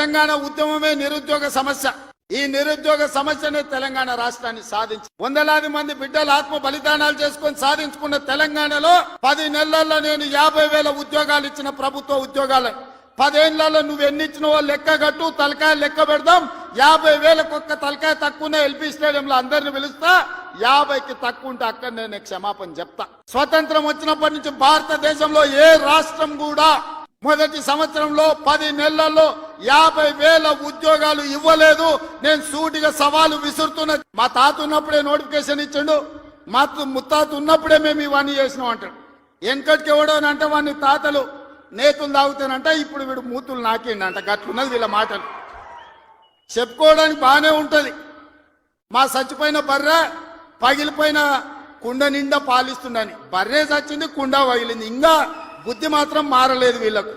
తెలంగాణ ఉద్యమమే నిరుద్యోగ సమస్య. ఈ నిరుద్యోగ సమస్యనే తెలంగాణ రాష్ట్రాన్ని సాధించి వందలాది మంది బిడ్డలు ఆత్మ బలిదానాలు చేసుకొని సాధించుకున్న తెలంగాణలో 10 నెలల్లో నేను 50,000 ఉద్యోగాలు ఇచ్చిన ప్రభుత్వ ఉద్యోగాలు. 10 ఏళ్లలో నువ్వు ఎన్ని ఇచ్చినవో లెక్క కట్టు, తలకాయ లెక్క పెడదాం. 50,000 ఒక్క తలకాయ తక్కువ ఎల్పీ స్టేడియంలో అందరిని పిలుస్తా. 50కి తక్కువ ఉంటే అక్కడ నేను క్షమాపణ చెప్తా. స్వతంత్రం వచ్చినప్పటి నుంచి భారతదేశంలో ఏ రాష్ట్రం కూడా మొదటి సంవత్సరంలో 10 నెలల్లో 50,000 ఉద్యోగాలు ఇవ్వలేదు. నేను సూటిగా సవాలు విసురుతున్నా. మా తాత ఉన్నప్పుడే నోటిఫికేషన్ ఇచ్చిండు, మా ముత్తాత ఉన్నప్పుడే మేము ఇవన్నీ చేసినాం అంటాడు. వెనకటికి ఎవడోనంటే వాడిని తాతలు నేతులు తాగుతానంట, ఇప్పుడు వీడు మూతులు నాకిండంట. గట్లున్నది వీళ్ళ మాటలు. చెప్పుకోవడానికి బాగానే ఉంటది. మా చచ్చిపోయిన బర్రె పగిలిపోయిన కుండ నిండా పాలిస్తుండని. బర్రె చచ్చింది, కుండ పగిలింది. ఇంకా బుద్ధి మాత్రం మారలేదు వీళ్ళకు.